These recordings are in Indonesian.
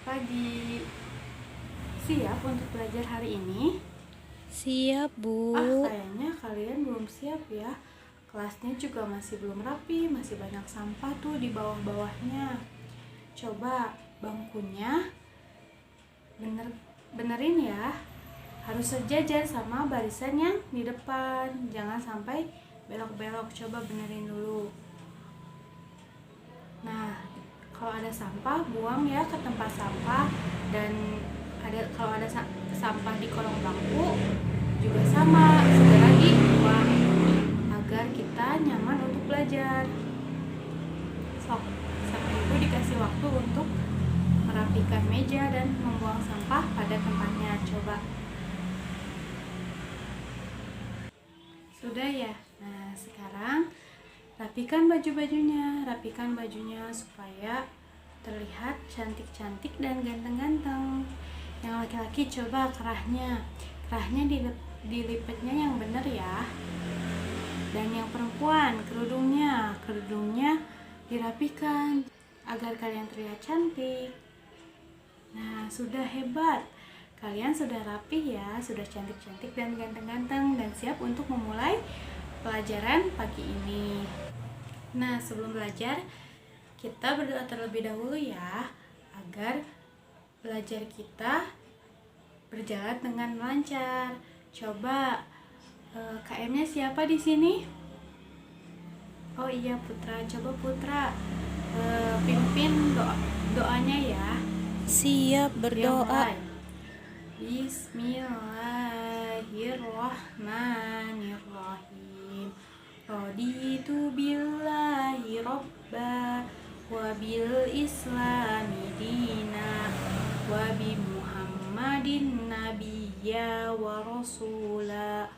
pagi. Siap untuk belajar hari ini? Siap, Bu. Kayaknya kalian belum siap ya. Kelasnya juga masih belum rapi, masih banyak sampah tuh di bawah-bawahnya. Coba bangkunya benerin ya. Harus sejajar sama barisan yang di depan. Jangan sampai belok-belok. Coba benerin dulu. Nah, kalau ada sampah buang ya ke tempat sampah, dan kalau ada sampah di kolong bangku juga sama, segera dibuang agar kita nyaman untuk belajar. Sama ibu dikasih waktu untuk merapikan meja dan membuang sampah pada tempatnya. Coba. Sudah ya? Nah, sekarang rapikan bajunya supaya terlihat cantik-cantik dan ganteng-ganteng. Yang laki-laki coba kerahnya dilipetnya yang benar ya. Dan yang perempuan kerudungnya dirapikan agar kalian terlihat cantik. Nah, sudah hebat. Kalian sudah rapi ya, sudah cantik-cantik dan ganteng-ganteng dan siap untuk memulai pelajaran pagi ini. Nah, sebelum belajar, kita berdoa terlebih dahulu ya, agar belajar kita berjalan dengan lancar. Coba KM-nya siapa di sini? Oh iya, Putra. Coba Putra pimpin doanya ya. Siap berdoa. Bismillahirrahmanirrahim. Raditu billahi robba wa bil islami dina wa bi muhammadin nabiyya wa rasula.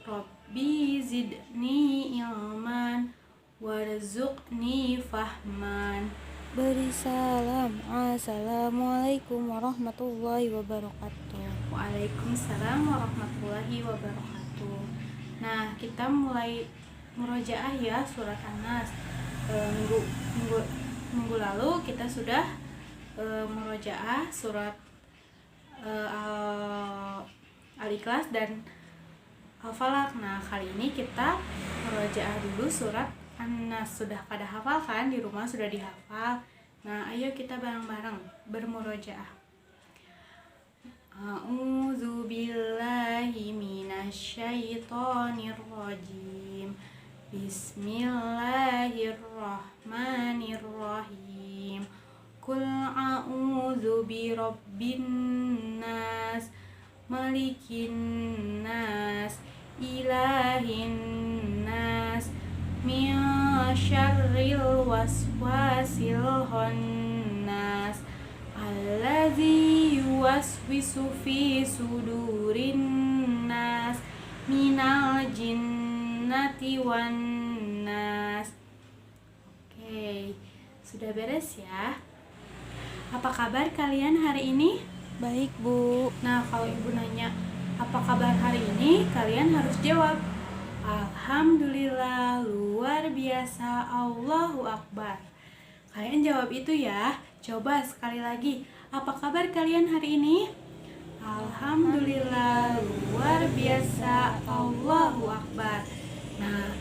Rabbi zidni ilman warzuqni fahman. Beri salam. Assalamualaikum warahmatullahi wabarakatuh. Waalaikumsalam warahmatullahi wabarakatuh. Nah, kita mulai murojaah ya surat An-Nas. Minggu lalu kita sudah murojaah surat Al-Ikhlas dan Al-Falaq. Nah, kali ini kita murojaah dulu surat An-Nas. Sudah pada hafal kan? Di rumah sudah dihafal. Nah, ayo kita bareng-bareng bermurojaah. A'udzu billahi minasyaitonir rajim. Bismillahirrahmanirrahim. Qul a'udzu birabbin nas, malikin nas, ilahin nas, min syarril waswasil khannas, allazi yuwaswisu fi sudurin nas, minal jinnati wan nas. Oke, sudah beres ya. Apa kabar kalian hari ini? Baik, Bu. Nah, kalau ibu nanya apa kabar hari ini, kalian harus jawab Alhamdulillah, luar biasa, Allahu Akbar. Kalian jawab itu ya. Coba sekali lagi, apa kabar kalian hari ini? Alhamdulillah, luar biasa, Allahu Akbar. Nah,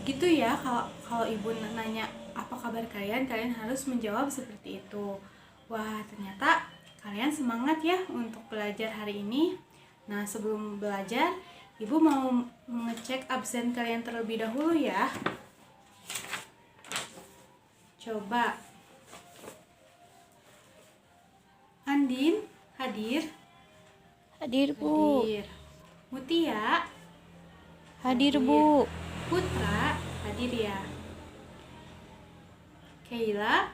gitu ya. Kalau ibu nanya apa kabar kalian, kalian harus menjawab seperti itu. Wah, ternyata kalian semangat ya untuk belajar hari ini. Nah, sebelum belajar, ibu mau mengecek absen kalian terlebih dahulu ya. Coba. Andin, hadir? Hadir, Bu. Hadir. Mutia? Hadir, Bu. Putra, hadir ya. Keila?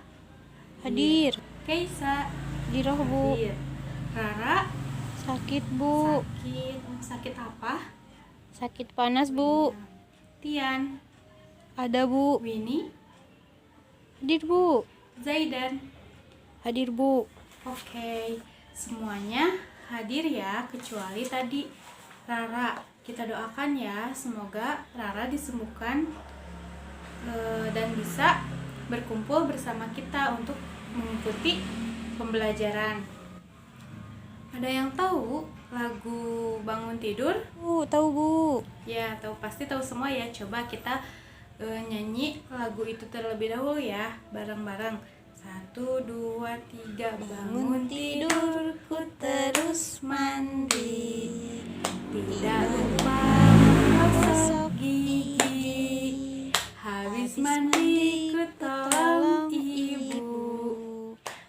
Hadir. Keisa? Hadir, Bu. Hadir. Rara? Sakit, Bu. Sakit apa? Sakit panas, Bu. Tian? Ada, Bu. Winnie? Hadir, Bu. Zaidan? Hadir, Bu. Oke, semuanya hadir ya, kecuali tadi Rara. Kita doakan ya, semoga Rara disembuhkan dan bisa berkumpul bersama kita untuk mengikuti pembelajaran. Ada yang tahu lagu bangun tidur? Tahu Bu. Ya, pasti tahu semua ya. Coba kita nyanyi lagu itu terlebih dahulu ya, bareng-bareng. 1, 2, 3. Bangun tidurku terus mandi, tidak lupa menggosok gigi. Habis mandi ku tolong ibu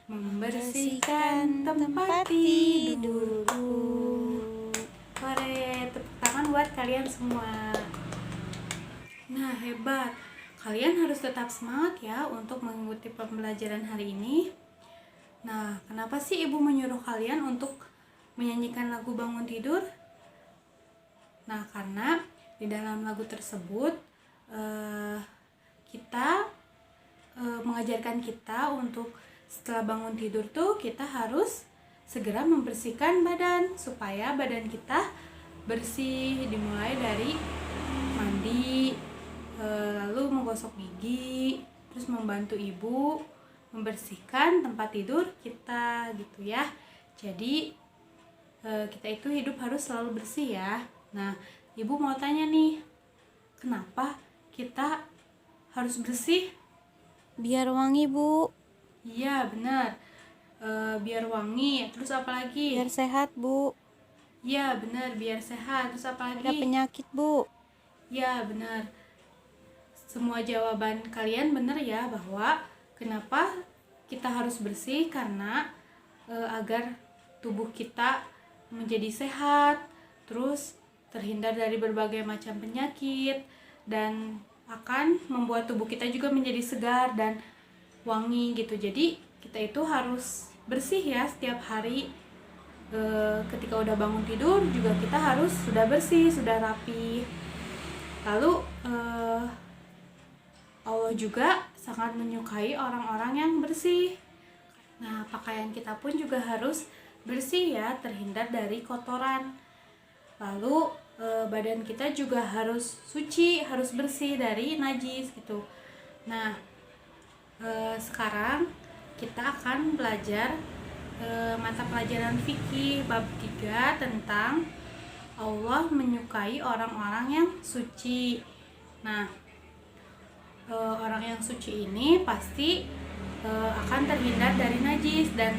membersihkan tempat tidurku. Hore, tepuk tangan buat kalian semua. Nah, hebat. Kalian harus tetap semangat ya untuk mengikuti pembelajaran hari ini. Nah, kenapa sih ibu menyuruh kalian untuk menyanyikan lagu bangun tidur? Nah, karena di dalam lagu tersebut kita mengajarkan kita untuk setelah bangun tidur tuh kita harus segera membersihkan badan supaya badan kita bersih, dimulai dari mandi, lalu menggosok gigi, terus membantu ibu membersihkan tempat tidur kita gitu ya. Jadi kita itu hidup harus selalu bersih ya. Nah, ibu mau tanya nih, kenapa kita harus bersih? Biar wangi Bu. Iya benar, biar wangi. Terus apa lagi? Biar sehat Bu. Iya benar, biar sehat. Terus apa lagi? Ada penyakit Bu. Ya benar. Semua jawaban kalian benar ya, bahwa kenapa kita harus bersih, karena agar tubuh kita menjadi sehat, terus terhindar dari berbagai macam penyakit, dan akan membuat tubuh kita juga menjadi segar dan wangi gitu. Jadi kita itu harus bersih ya setiap hari. Ketika udah bangun tidur juga kita harus sudah bersih, sudah rapi. Lalu Allah juga sangat menyukai orang-orang yang bersih. Nah, pakaian kita pun juga harus bersih ya, terhindar dari kotoran. Lalu badan kita juga harus suci, harus bersih dari najis gitu. Nah, sekarang kita akan belajar mata pelajaran fikih bab 3 tentang Allah menyukai orang-orang yang suci. Nah, orang yang suci ini pasti akan terhindar dari najis, dan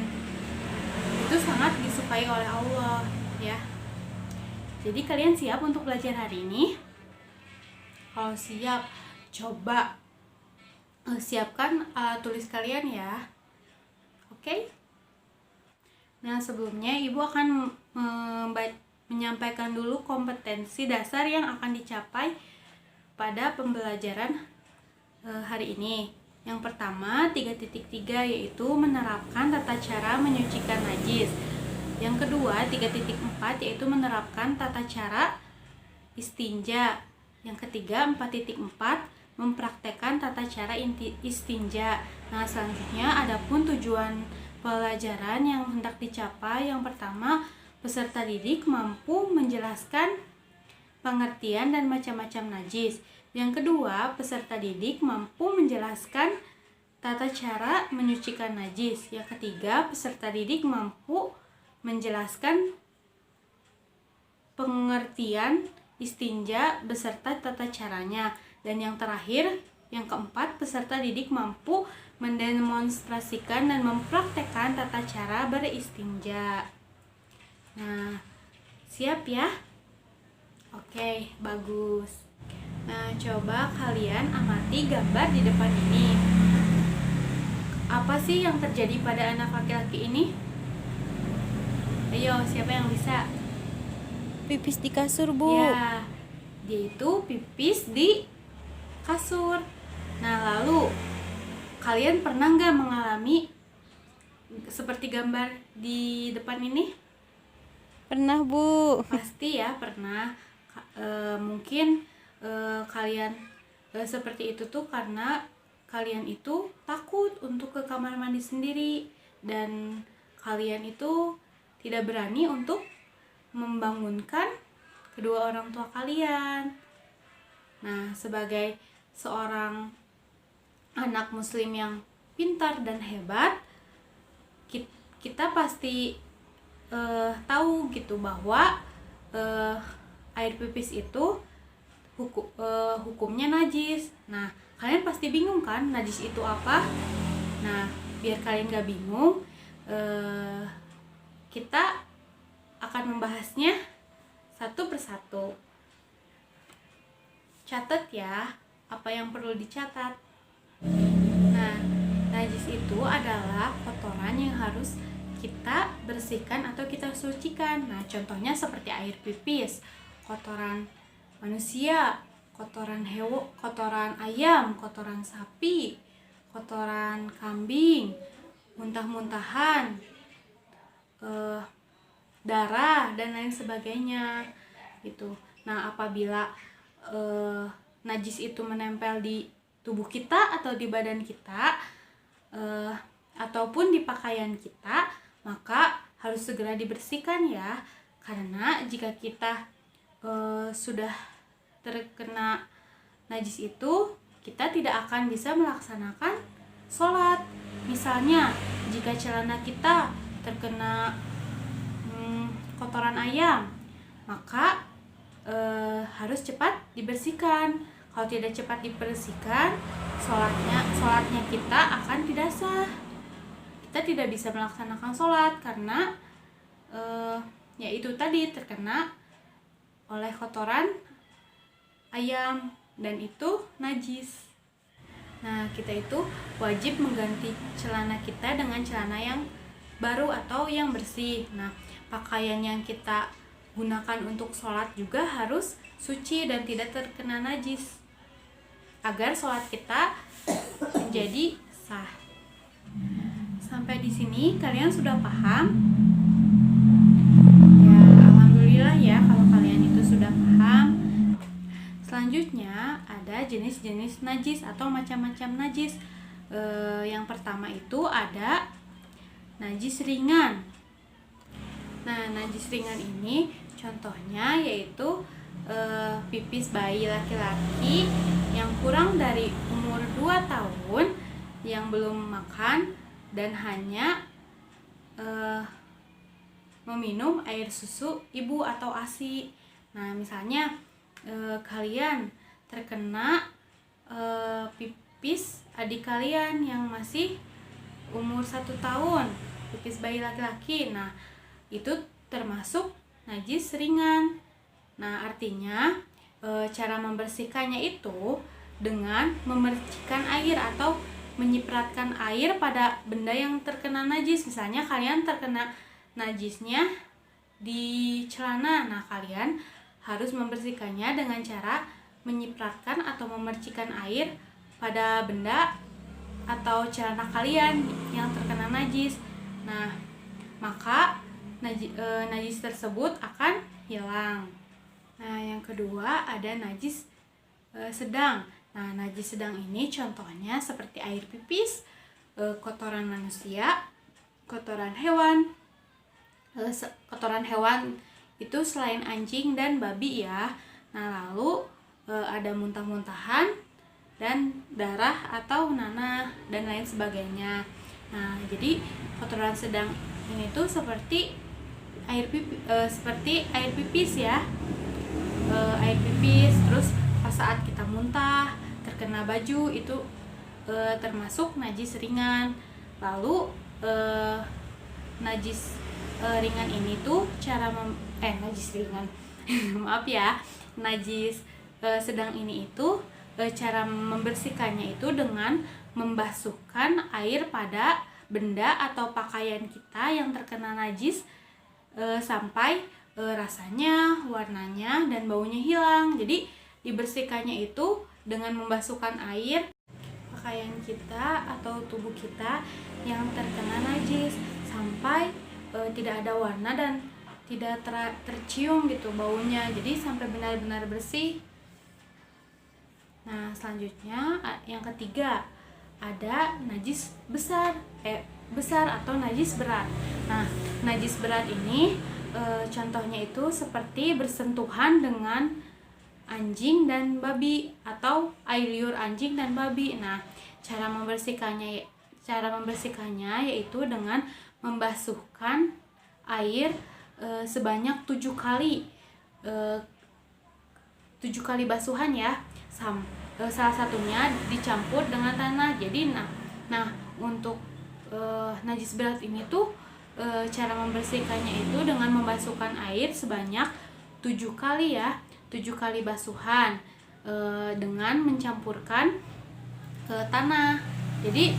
itu sangat disukai oleh Allah ya. Jadi kalian siap untuk belajar hari ini? Kalau siap, coba siapkan alat tulis kalian ya. Oke? Nah, sebelumnya ibu akan menyampaikan dulu kompetensi dasar yang akan dicapai pada pembelajaran hari ini. Yang pertama, 3.3 yaitu menerapkan tata cara menyucikan najis. Yang kedua, 3.4 yaitu menerapkan tata cara istinja. Yang ketiga, 4.4 mempraktekkan tata cara istinja. Nah, selanjutnya adapun tujuan pelajaran yang hendak dicapai. Yang pertama, peserta didik mampu menjelaskan pengertian dan macam-macam najis. Yang kedua, peserta didik mampu menjelaskan tata cara menyucikan najis. Yang ketiga, peserta didik mampu menjelaskan pengertian istinja beserta tata caranya. Dan yang terakhir, yang keempat, peserta didik mampu mendemonstrasikan dan mempraktekkan tata cara beristinja. Nah, siap ya? Oke, bagus. Nah, coba kalian amati gambar di depan ini. Apa sih yang terjadi pada anak laki-laki ini? Ayo, siapa yang bisa? Pipis di kasur Bu. Ya, dia itu pipis di kasur. Nah, lalu kalian pernah nggak mengalami seperti gambar di depan ini? Pernah Bu. Pasti ya pernah. Mungkin kalian seperti itu tuh karena kalian itu takut untuk ke kamar mandi sendiri, dan kalian itu tidak berani untuk membangunkan kedua orang tua kalian. Nah, sebagai seorang anak muslim yang pintar dan hebat, kita pasti tahu gitu bahwa air pipis itu hukumnya najis. Nah, kalian pasti bingung kan najis itu apa? Nah, biar kalian gak bingung, kita akan membahasnya satu persatu. Catat ya, apa yang perlu dicatat. Nah, najis itu adalah kotoran yang harus kita bersihkan atau kita sucikan. Nah, contohnya seperti air pipis, kotoran manusia, kotoran hewan, kotoran ayam, kotoran sapi, kotoran kambing, muntah-muntahan, darah dan lain sebagainya gitu. Nah, apabila najis itu menempel di tubuh kita atau di badan kita ataupun di pakaian kita, maka harus segera dibersihkan ya. Karena jika kita sudah terkena najis itu, kita tidak akan bisa melaksanakan sholat. Misalnya jika celana kita terkena kotoran ayam, maka harus cepat dibersihkan. Kalau tidak cepat dibersihkan, sholatnya kita akan tidak sah. Kita tidak bisa melaksanakan sholat karena ya itu tadi, terkena oleh kotoran ayam dan itu najis. Nah, kita itu wajib mengganti celana kita dengan celana yang baru atau yang bersih. Nah, pakaian yang kita gunakan untuk sholat juga harus suci dan tidak terkena najis agar sholat kita menjadi sah. Sampai di sini kalian sudah paham? Ya, alhamdulillah ya kalau kalian itu sudah paham. Selanjutnya ada jenis-jenis najis atau macam-macam najis. Yang pertama itu ada najis ringan. Nah, najis ringan ini contohnya yaitu pipis bayi laki-laki yang kurang dari umur 2 tahun yang belum makan dan hanya meminum air susu ibu atau ASI. Nah, misalnya kalian terkena pipis adik kalian yang masih umur 1 tahun, pipis bayi laki-laki. Nah, itu termasuk najis ringan. Nah, artinya cara membersihkannya itu dengan memercikan air atau menyipratkan air pada benda yang terkena najis. Misalnya kalian terkena najisnya di celana. Nah, kalian harus membersihkannya dengan cara menyipratkan atau memercikan air pada benda atau celana kalian yang terkena najis. Nah, maka najis tersebut akan hilang. Nah, yang kedua ada najis sedang. Nah, najis sedang ini contohnya seperti air pipis, kotoran manusia, kotoran hewan. Kotoran hewan itu selain anjing dan babi ya. Nah, lalu ada muntah-muntahan dan darah atau nanah dan lain sebagainya. Nah, jadi kotoran sedang ini tuh seperti air pipis ya. Air pipis, terus pas saat kita muntah terkena baju itu termasuk najis ringan. Lalu najis ringan ini tuh najis ringan maaf ya, najis sedang ini itu cara membersihkannya itu dengan membasuhkan air pada benda atau pakaian kita yang terkena najis sampai rasanya, warnanya, dan baunya hilang. Jadi dibersihkannya itu dengan membasuhkan air pakaian kita atau tubuh kita yang terkena najis sampai tidak ada warna dan tidak tercium gitu baunya. Jadi sampai benar-benar bersih. Nah, selanjutnya yang ketiga ada najis besar atau najis berat. Nah, najis berat ini contohnya itu seperti bersentuhan dengan anjing dan babi atau air liur anjing dan babi. Nah, cara membersihkannya yaitu dengan membasuhkan air sebanyak 7 kali. 7 kali basuhan ya. Salah satunya dicampur dengan tanah. Jadi nah untuk najis berat ini tuh cara membersihkannya itu dengan membasuhkan air sebanyak 7 kali ya. 7 kali basuhan dengan mencampurkan tanah. Jadi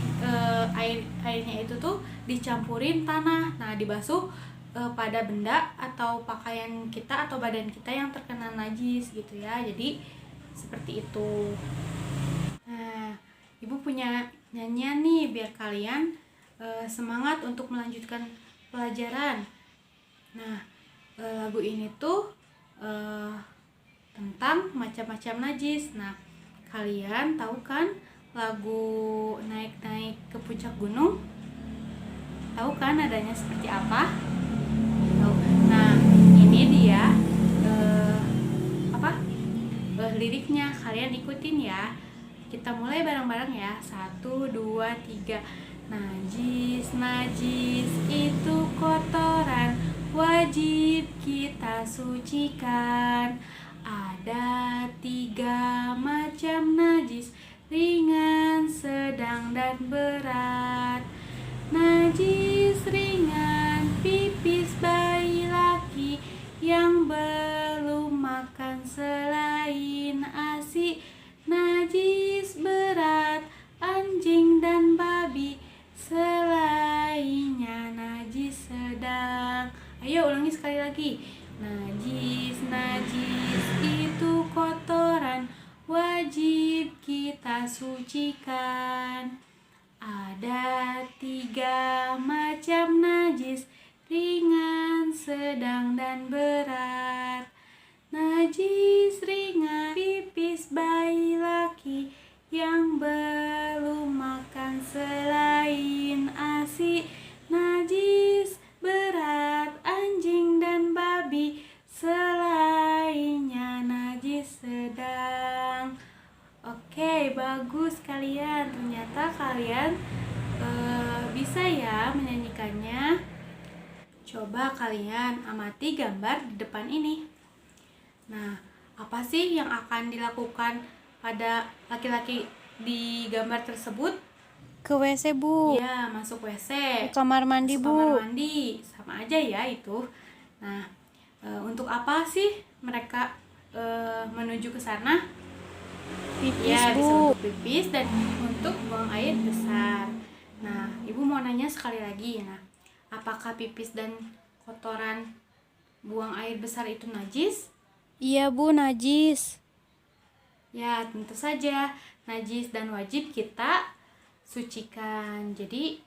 airnya itu tuh dicampurin tanah. Nah, dibasuh pada benda atau pakaian kita atau badan kita yang terkena najis gitu ya. Jadi seperti itu. Nah, Ibu punya nyanyian nih biar kalian semangat untuk melanjutkan pelajaran. Nah, lagu ini tuh tentang macam-macam najis. Nah, kalian tahu kan lagu Naik-naik ke Puncak Gunung? Tahu kan nadanya seperti apa? Tahu. Nah, ini dia liriknya. Kalian ikutin ya. Kita mulai bareng-bareng ya. 1, 2, 3. Najis, najis itu kotoran, wajib kita sucikan. Ada 3 macam najis, ringan, sedang, dan berat. Najis ringan, pipis bayi laki yang belum makan selain ASI. Najis berat, anjing dan babi, selainnya najis sedang. Ayo ulangi sekali lagi. Najis, najis itu kotoran, wajib kita sucikan. Ada 3 macam najis, ringan, sedang, dan berat. Najis ringan, pipis bayi laki yang belum makan selain ASI. Najis berat, anjing dan babi, selainnya najis sedang. Oke, bagus kalian. Ternyata kalian bisa ya menyanyikannya. Coba kalian amati gambar di depan ini. Nah, apa sih yang akan dilakukan pada laki-laki di gambar tersebut? Ke WC, Bu. Ya, masuk WC. Ke kamar mandi, Masuk Bu. kamar mandi. Sama aja ya itu. Nah, untuk apa sih mereka menuju ke sana? Pipis, Ya, bisa Bu. untuk pipis dan untuk buang air besar. Nah, Ibu mau nanya sekali lagi. Nah, apakah pipis dan kotoran buang air besar itu najis? Iya, Bu, najis. Ya, tentu saja najis dan wajib kita sucikan. Jadi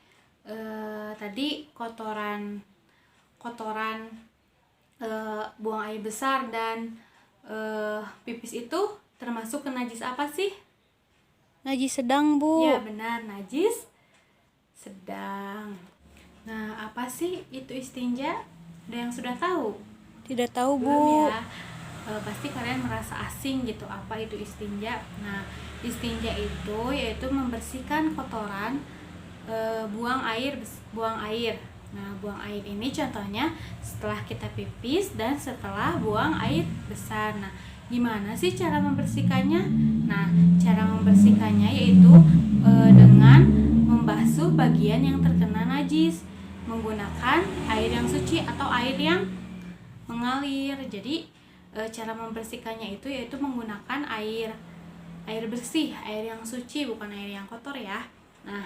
tadi kotoran buang air besar dan pipis itu termasuk ke najis apa sih? Najis sedang, Bu. Ya, benar, najis sedang. Nah, apa sih itu istinja? Ada yang sudah tahu? Tidak tahu, Bu. Belum ya? Pasti kalian merasa asing gitu, apa itu istinja. Nah, istinja itu yaitu membersihkan kotoran, buang air. Nah, buang air ini contohnya setelah kita pipis dan setelah buang air besar. Nah, gimana sih cara membersihkannya? Nah, cara membersihkannya yaitu dengan membasuh bagian yang terkena najis menggunakan air yang suci atau air yang mengalir. Jadi cara membersihkannya itu yaitu menggunakan air bersih, air yang suci, bukan air yang kotor ya. Nah,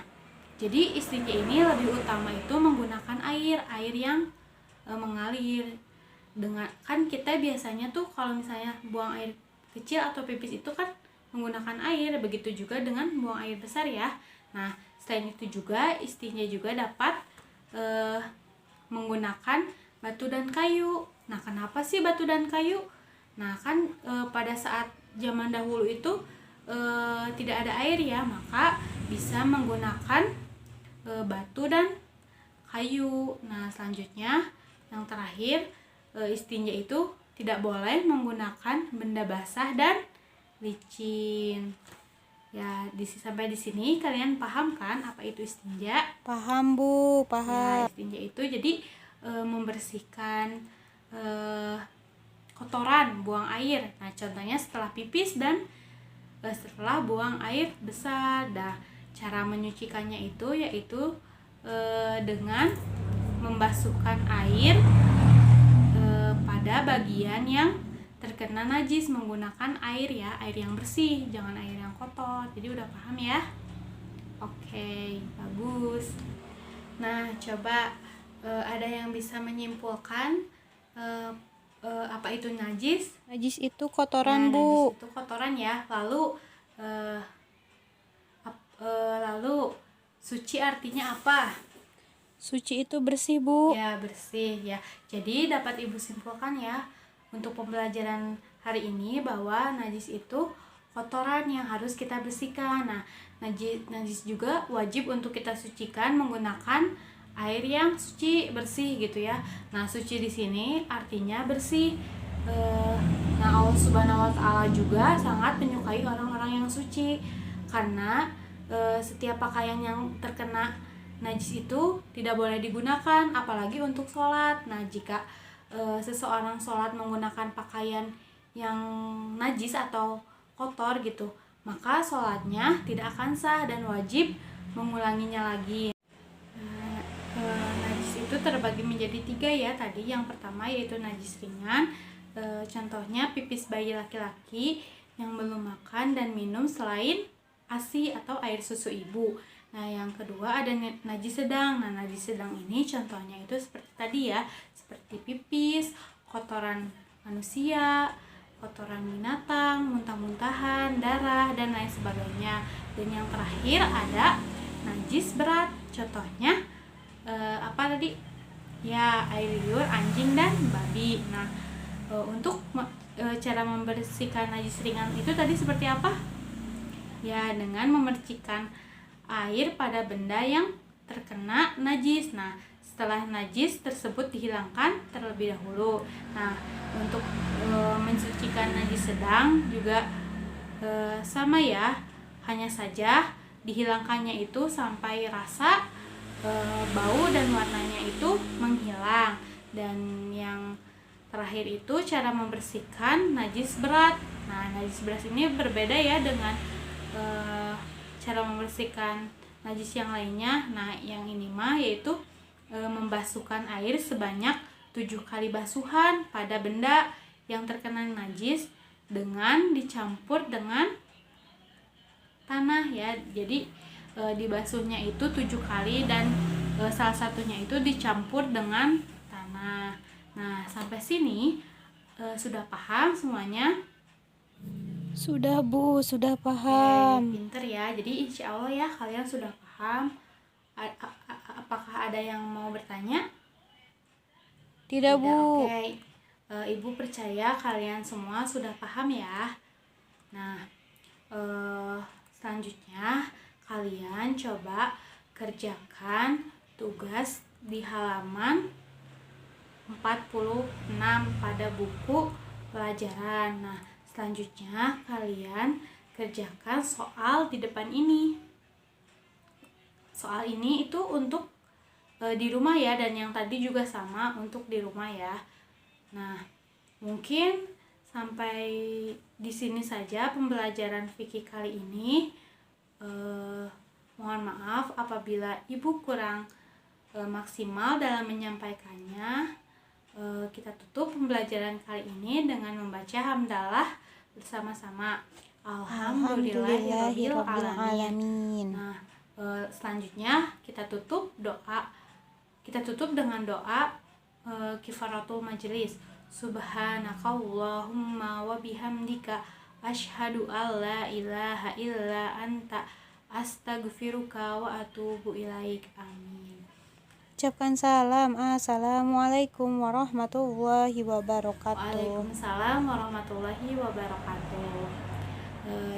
jadi istinja ini lebih utama itu menggunakan air yang mengalir. Dengan kan kita biasanya tuh kalau misalnya buang air kecil atau pipis itu kan menggunakan air, begitu juga dengan buang air besar ya. Nah, selain itu juga istinja juga dapat menggunakan batu dan kayu. Nah, kenapa sih batu dan kayu? Nah, kan pada saat zaman dahulu itu tidak ada air ya, maka bisa menggunakan batu dan kayu. Nah, selanjutnya yang terakhir, istinja itu tidak boleh menggunakan benda basah dan licin. Ya, sampai di sini kalian paham kan apa itu istinja? Paham Bu, Ya, paham. istinja itu jadi membersihkan kotoran, buang air. Nah, contohnya setelah pipis dan setelah buang air besar. Nah, cara menyucikannya itu yaitu dengan membasuhkan air pada bagian yang terkena najis menggunakan air ya, air yang bersih, jangan air yang kotor. Jadi udah paham ya? Oke, bagus. Nah, coba ada yang bisa menyimpulkan apa itu najis? Najis itu kotoran Ya, Bu. najis itu kotoran ya. Lalu suci artinya apa? Suci itu bersih Bu. Ya, bersih ya. Jadi dapat Ibu simpulkan ya untuk pembelajaran hari ini bahwa najis itu kotoran yang harus kita bersihkan. Nah, najis juga wajib untuk kita sucikan menggunakan air yang suci, bersih gitu ya. Nah, suci di sini artinya bersih. Nah, Allah Subhanahu wa Ta'ala juga sangat menyukai orang-orang yang suci karena setiap pakaian yang terkena najis itu tidak boleh digunakan apalagi untuk sholat. Nah, jika seseorang sholat menggunakan pakaian yang najis atau kotor gitu, maka sholatnya tidak akan sah dan wajib mengulanginya lagi. Najis itu terbagi menjadi 3 ya tadi. Yang pertama yaitu najis ringan, contohnya pipis bayi laki-laki yang belum makan dan minum selain ASI atau air susu ibu. Nah, yang kedua ada najis sedang. Nah, najis sedang ini contohnya itu seperti tadi ya, seperti pipis, kotoran manusia, kotoran binatang, muntah-muntahan, darah, dan lain sebagainya. Dan yang terakhir ada najis berat. Contohnya apa tadi? Ya, air liur anjing dan babi. Nah, untuk cara membersihkan najis ringan itu tadi seperti apa? Ya, dengan memercikkan air pada benda yang terkena najis. Nah, setelah najis tersebut dihilangkan terlebih dahulu. Nah, untuk mensucikan najis sedang juga sama ya, hanya saja dihilangkannya itu sampai rasa, bau dan warnanya itu menghilang. Dan yang terakhir itu cara membersihkan najis berat. Nah, najis berat ini berbeda ya dengan cara membersihkan najis yang lainnya. Nah, yang ini mah yaitu membasuhkan air sebanyak 7 kali basuhan pada benda yang terkena najis dengan dicampur dengan tanah ya. Jadi dibasuhnya itu 7 kali dan salah satunya itu dicampur dengan tanah. Nah, sampai sini sudah paham semuanya? Sudah Bu, sudah paham. Pinter ya. Jadi insya Allah ya kalian sudah paham. Apakah ada yang mau bertanya? Tidak Bu. Oke. Ibu percaya kalian semua sudah paham ya. Nah, selanjutnya kalian coba kerjakan tugas di halaman 46 pada buku pelajaran. Nah, selanjutnya kalian kerjakan soal di depan ini. Soal ini itu untuk di rumah ya, dan yang tadi juga sama untuk di rumah ya. Nah, mungkin sampai di sini saja pembelajaran fikih kali ini. Mohon maaf apabila Ibu kurang maksimal dalam menyampaikannya. Kita tutup pembelajaran kali ini dengan membaca hamdalah bersama-sama. Alhamdulillahirabbil alamin. Nah, selanjutnya kita tutup dengan doa kifaratul majelis. Subhanakallahumma wa bihamdika asyhadu alla ilaha illa anta astaghfiruka wa atubu ilaik. Amin. Ucapkan salam. Assalamualaikum warahmatullahi wabarakatuh. Waalaikumsalam warahmatullahi wabarakatuh.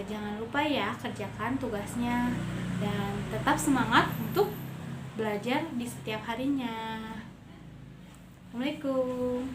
Jangan lupa ya kerjakan tugasnya dan tetap semangat untuk belajar di setiap harinya. Assalamualaikum.